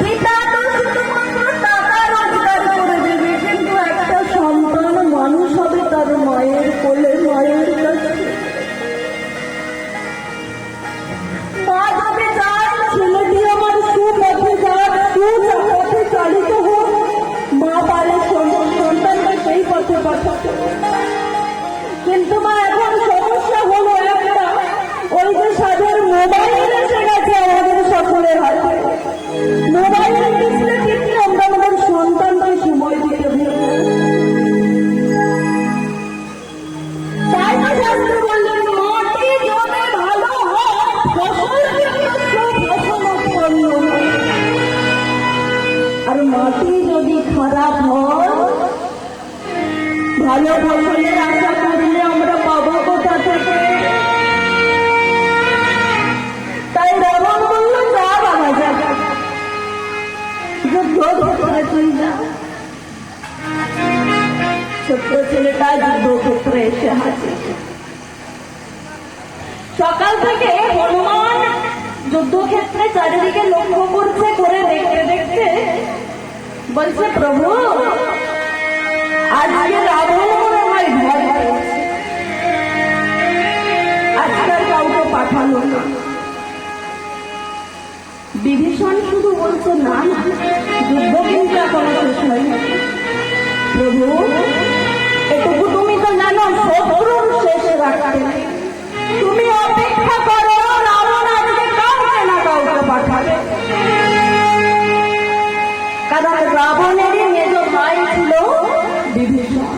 পিতা তো শুধুমাত্র টাকা রোজগার করে দেবে, কিন্তু একটা সন্তান মানুষ হবে তার মায়ের কোলে, মায়ের কাছে। মা যদি চায় ছেলেটি আমার সুপথে যাক, সুপথে চালিত হোক, মা পারে সন্তানকে সেই পথে পাঠাতে। কিন্তু মা এখন সমস্যা হলো একটা, ওই যে সাধের মোবাইল এসে গেছে আমাদের সকলের হাতে। মোবাইল ডিসপ্লে টিপলে আমরা আমাদের সন্তানকে সময় দিতে ভুলে। তাই না শাস্ত্র বললেন, মাটি জমে ভালো হয়, ফসল কিন্তু সুফসল উৎপন্ন হয়। আর মাটি যদি খারাপ হয়, ভালো ফসলের আশা করলে আমরা পাবো কোথা থেকে? তাই রাবণ বলল, যা বাবা যা, যুদ্ধ ক্ষেত্রে তুই যা। ছোট্ট ছেলেটা যুদ্ধক্ষেত্রে এসে হাজির। সকাল থেকে হনুমান যুদ্ধক্ষেত্রে চারিদিকে লক্ষ্য করছে, করে দেখতে দেখতে বলছে, প্রভু আজকে রাবণ মনে হয় ভয় পেয়েছে, আজকাল কাউকে পাঠালো না। বিভীষণ শুধু বলছে, না যুদ্ধ কিন্তু এখনো শেষ হয়নি। প্রভু এটুকু তুমি তো জানো, শত্রুর শেষ রাখতে তুমি অপেক্ষা করো, রাবণ আজকে কাউকে না কাউকে পাঠাবে। কারণ রাবণেরই মেজ ভাই ছিল বিভীষণ।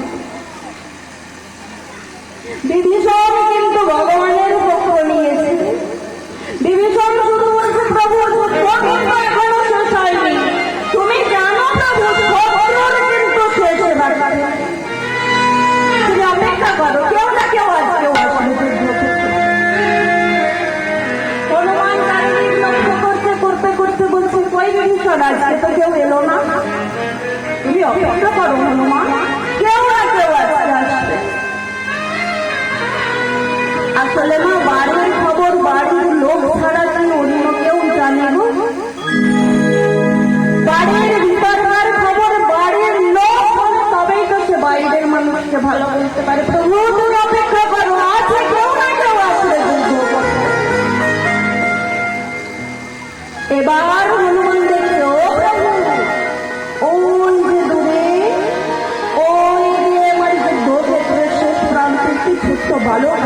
বিভীষণ কিন্তু ভগবানের পক্ষ নিয়েছে। বিভীষণ শুধু বলছে, প্রভু এখনো শেষ হয়নি, তুমি জানো প্রভু শত্রুর কিন্তু শেষ রাখবে, তুমি অপেক্ষা করো, কেউ না কেউ আজকে হনুমান চারিদিক লক্ষ্য করতে করতে করতে বলছে, কই বিভীষণ আজকে তো কেউ এলো না, তুমি অপেক্ষা করো হনুমান, কেউ না কেউ আজকে আসবে। আসলে মা বাড়ির খবর বাড়ির লোক ছাড়া কি অন্য কেউ জানে? বাড়ির ভিতরকার খবর বাড়ির লোক তবেই তো সে বাইরের মানুষকে ভালো বলতে পারে। প্রভু তুমি অপেক্ষা করো, আছে কেউ না কেউ আসলে যুদ্ধ করবে। এবার হনুমান দেখছে, ও প্রভু ওই যে দূরে, ওই যে আমার যুদ্ধক্ষেত্রের শেষ প্রান্তে একটি ছোট্ট বালক,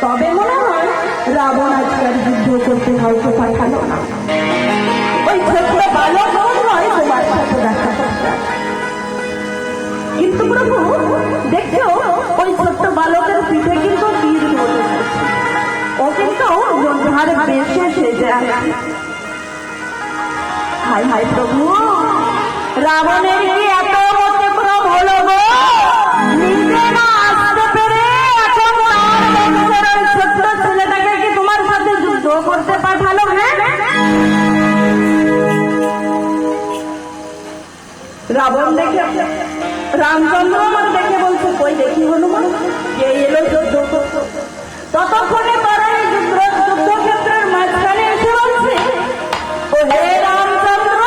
তবে মনে হয় রাবণ আজকাল যুদ্ধ করতে কাউকে পাঠালো না। ওই ছোট্ট বালক নয় তোমার সাথে দেখা করতে। কিন্তু প্রভু দেখছো ওই ছোট্ট বালকের পিঠে কিন্তু তীর মনে হচ্ছে, ও কিন্তু যোদ্ধার বেশে সেজে আছে। হাই হাই প্রভু, রাবণের কি এত অতিক্রম হলো গো, নিজে না আসতে পেরে এখন ওই ছোট্ট ছেলেটাকে কি তোমার সাথে যুদ্ধ করতে পাঠালো? হ্যাঁ, রাবণ দেখে রামচন্দ্র দেখে বলছে, কই দেখি হনুমান কে এলো যুদ্ধ করতে। ততক্ষণে তারা এই যুদ্ধক্ষেত্রের মাঝখানে এসে বলছে, ও হে রামচন্দ্র,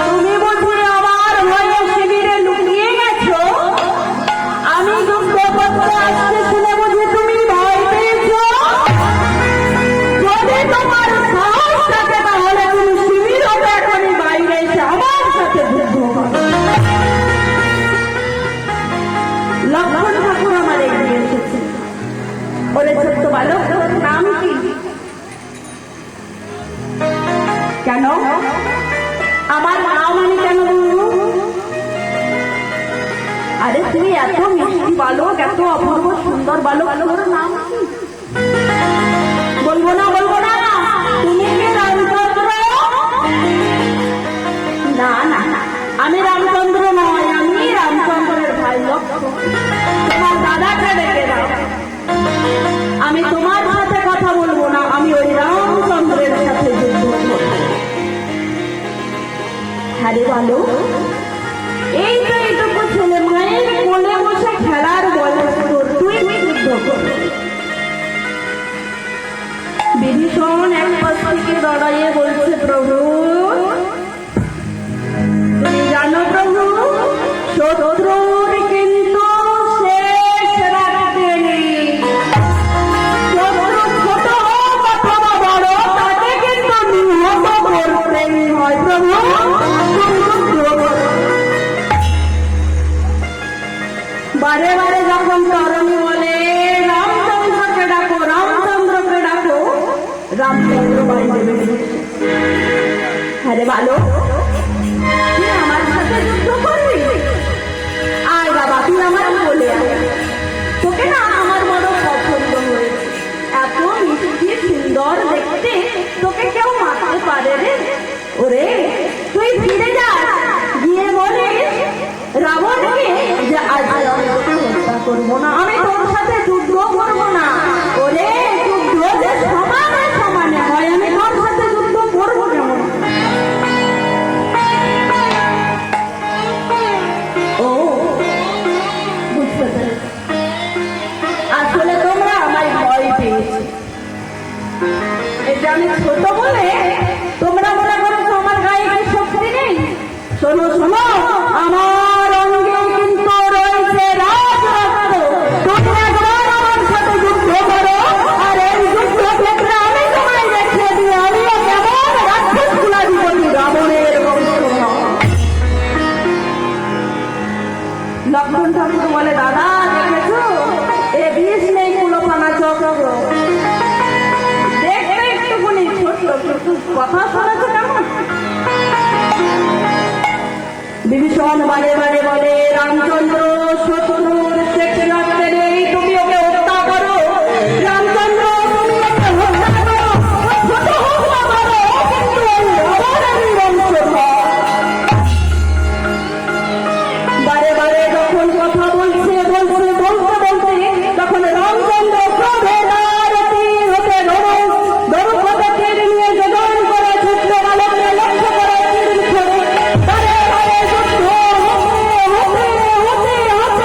তুমি বুঝি আমার ভয়ে শিবিরে লুকিয়ে গেছো? আমি যুদ্ধ করতে আসতে শুনে বুঝি তুমি ভয় পেয়েছো? যদি তোমার সাহস থাকে তাহলে তুমি শিবির হতে এখনই বাইরে এসে আমার সাথে যুদ্ধ করো। লক্ষ্মণ ঠাকুর আমার এগিয়ে এসেছে। ওরে ছোট্ট বালক, নাম কি? কেন আমার নাম আমি কেন বলবো? আরে তুমি এত মিষ্টি বালক, এত অপূর্ব সুন্দর বালক, তোর নাম কি? বলবো না, বলবো না। তুমি কি রামচন্দ্র? না না, আমি রামচন্দ্র নয়, আমি রামচন্দ্রের ভাই লক্ষ্মণ। তোমার দাদাকে ডেকে দাও, আমি তোমার সাথে কথা বলবো না, আমি ওই রামচন্দ্রের সাথে যুদ্ধ করবো। আরে বলো, এই তো এইটুকু ছেলে মায়ের কোলে বসে খেলার বয়স তোর, তুই যুদ্ধ করবি? বিভীষণ একবার পাশ থেকে দাঁড়াইয়ে বলছে, প্রভু তুমি জানো প্রভু, শত্রুর কিন্তু শেষ রাখতে নেই। শত্রু ছোট হোক অথবা বড়, তাকে কিন্তু নিহত করতেই হয় প্রভু। বারে বারে যখন তরুণী বলে রামচন্দ্রকে ডাকো, রামচন্দ্রকে ডাকো, রামচন্দ্র বাড়ি দেবে। আরে ভালো, তুই আমার সাথে যুদ্ধ করবি? আয় বাবা, তুই আমার বলে আয়। তোকে না আমার বড় পছন্দ হয়েছে, এত মিষ্টি সুন্দর দেখতে, তোকে কেউ মারতে পারে রে? ওরে তুই ফিরে যা, গিয়ে বলিস রাবণকে যে আজ আমি তোকে হত্যা করবো না, আমি তোর সাথে যুদ্ধ করবো না। ওরে যুদ্ধ যে সমানে সমানে হয়, আমি তোর সাথে যুদ্ধ করবো কেমন? ও বুঝতে পেরেছি, আসলে তোমরা আমার ভয় পেয়েছি। এটা আমি ছোট বলে তোমরা মনে করছো আমার গায়ে কি শক্তি নেই? শোনো শোনো, আমার অঙ্গে কিন্তু রয়েছে রাজরক্ত। তুমি একবার আমার সাথে যুদ্ধ করো, আর এই যুদ্ধ ক্ষেত্রে আমি তোমায় দেখিয়ে দিই আমিও কেমন রাক্ষস কুলাধিপতি রাবণের বংশ। লক্ষণ ঠাকুর বলে, দাদা দেখেছো, এ বিষ নেই কুলোপানা চক্র, দেখবে একটুখানি ছোট্ট কিন্তু কথা শোনাছো কেমন? বিভীষণ বারে বারে বলে, রামচন্দ্র শত্রুর শেষ রাখতে নেই, তুমি ওকে হত্যা করো। রামচন্দ্র তুমি ওকে হত্যা করো, ছোট হোক না বড়, কিন্তু রাবণেরই বংশধর। বারে বারে যখন কথা বলছে বলতে বলতে বলতে তখন রামচন্দ্র ক্রোধে তার তীর হতে ধনুক কেড়ে নিয়ে যোজন করে ছোট্ট বালককে লক্ষ্য করে তীর ছোড়ে। বারে বারে যুদ্ধ হতে হতে হতে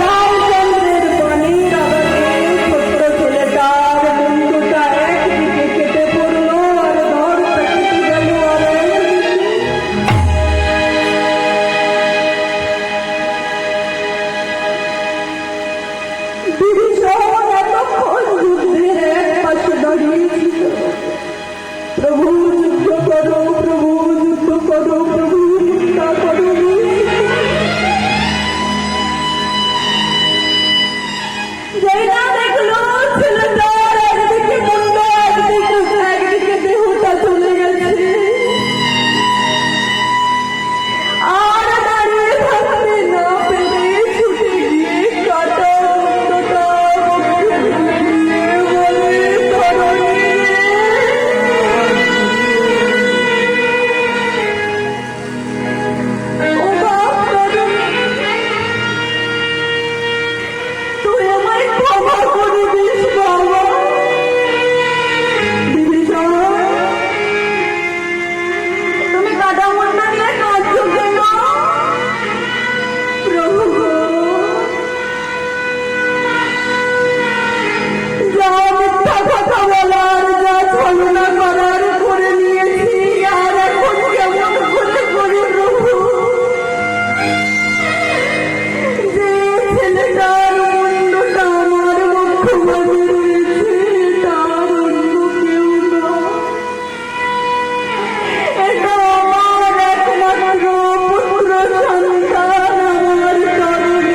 রামচন্দ্রের পানির আঘাতে ছোট্ট ছেলেটার বন্ধুটা একদিকে কেটে পড়লো, আর ধরটা কেটে গেল আর বিভীষণ এতক্ষণ যুদ্ধের এক পাশে দাঁড়িয়েছিল। প্রভু যুদ্ধ করো, প্রভু যুদ্ধ করো, প্রভু হত্যা করো। যেই না দেখলো ছেলেটার একদিকে মুন্ড, একদিকে দেহটা চলে গেছে, আর দাঁড়িয়ে থাকতে না পেরে ছুটে গিয়ে কাটা মুন্ডটা মুখে দিয়ে বলে, ধরণী ও বাপ, তুই আমায় ক্ষমা করে দিস বাবা। বিভীষণ, তুমি কাদা মুন্ডা নিয়ে কাঁদছো কেন? প্রভু যা মিথ্যা কথা বলার, যা ছলনা করার করে নিয়েছি, আর এখন কেমন করে করি প্রভু? যে ছেলেটার মুন্ডটা আমার মুখ মাঝে রয়েছে, তার অন্য কেউ না, এটা আমার একমাত্র পুত্র সন্তান, আমার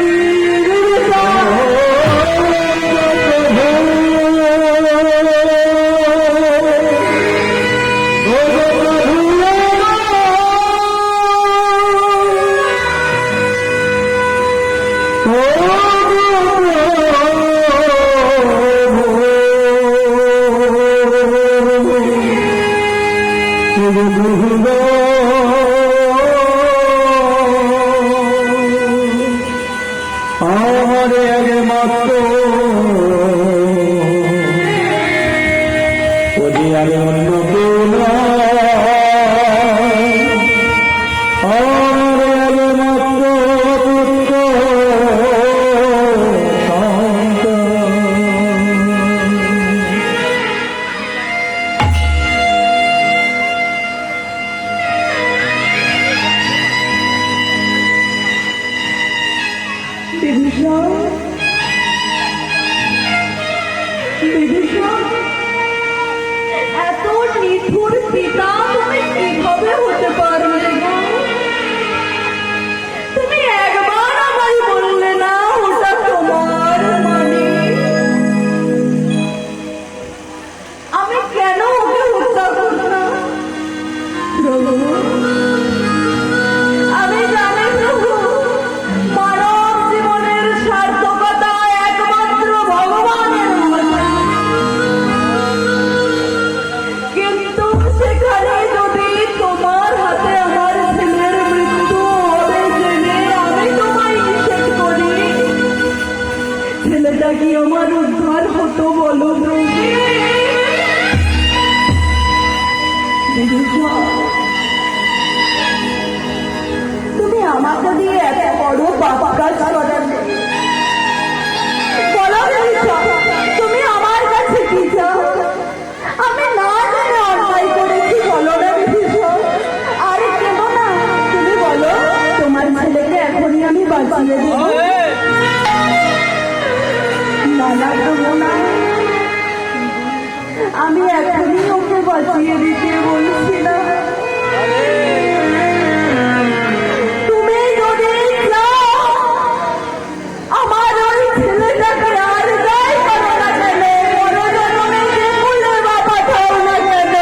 পিতা তুমি কিভাবে হতে পারলে গো? তুমি একবার আমায় বললে না ওটা তোমার মানে? আমি কেন ওকে হত্যা করলাম? প্রভু, আমি জানি প্রভু, মানব জীবনের সার্থকতা একমাত্র ভগবানের হাতে। কিন্তু সেখানে যদি তোমার হাতে আমার ছেলের মৃত্যু হবে জেনে আমি তোমায় নিষেধ করি, ছেলেটা কি আমার উদ্ধার হতো বলো প্রভু? তুমি আমাকে দিয়ে এত বড় পাপ কাজ করালে, বলো বিভীষণ, তুমি আমার কাছে কি চাও? আমি না জেনে অন্যায় করেছি, বলো না বিভীষণ? আরে কেন না, তুমি বলো তোমার ছেলেকে এখনই আমি বাঁচিয়ে দেব। না না প্রভু না, আমি এখনই ওকে বাঁচিয়ে দিতে বলছি না। তুমি যদি চাও আমার ওই ছেলেটাকে আর যাই করো না কেন, পরজন্মে যে কুলে বা পাঠাও না কেন,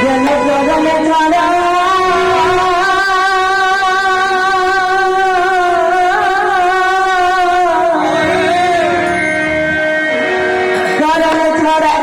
যেন জগনে ছাড়া কারণ ছাড়া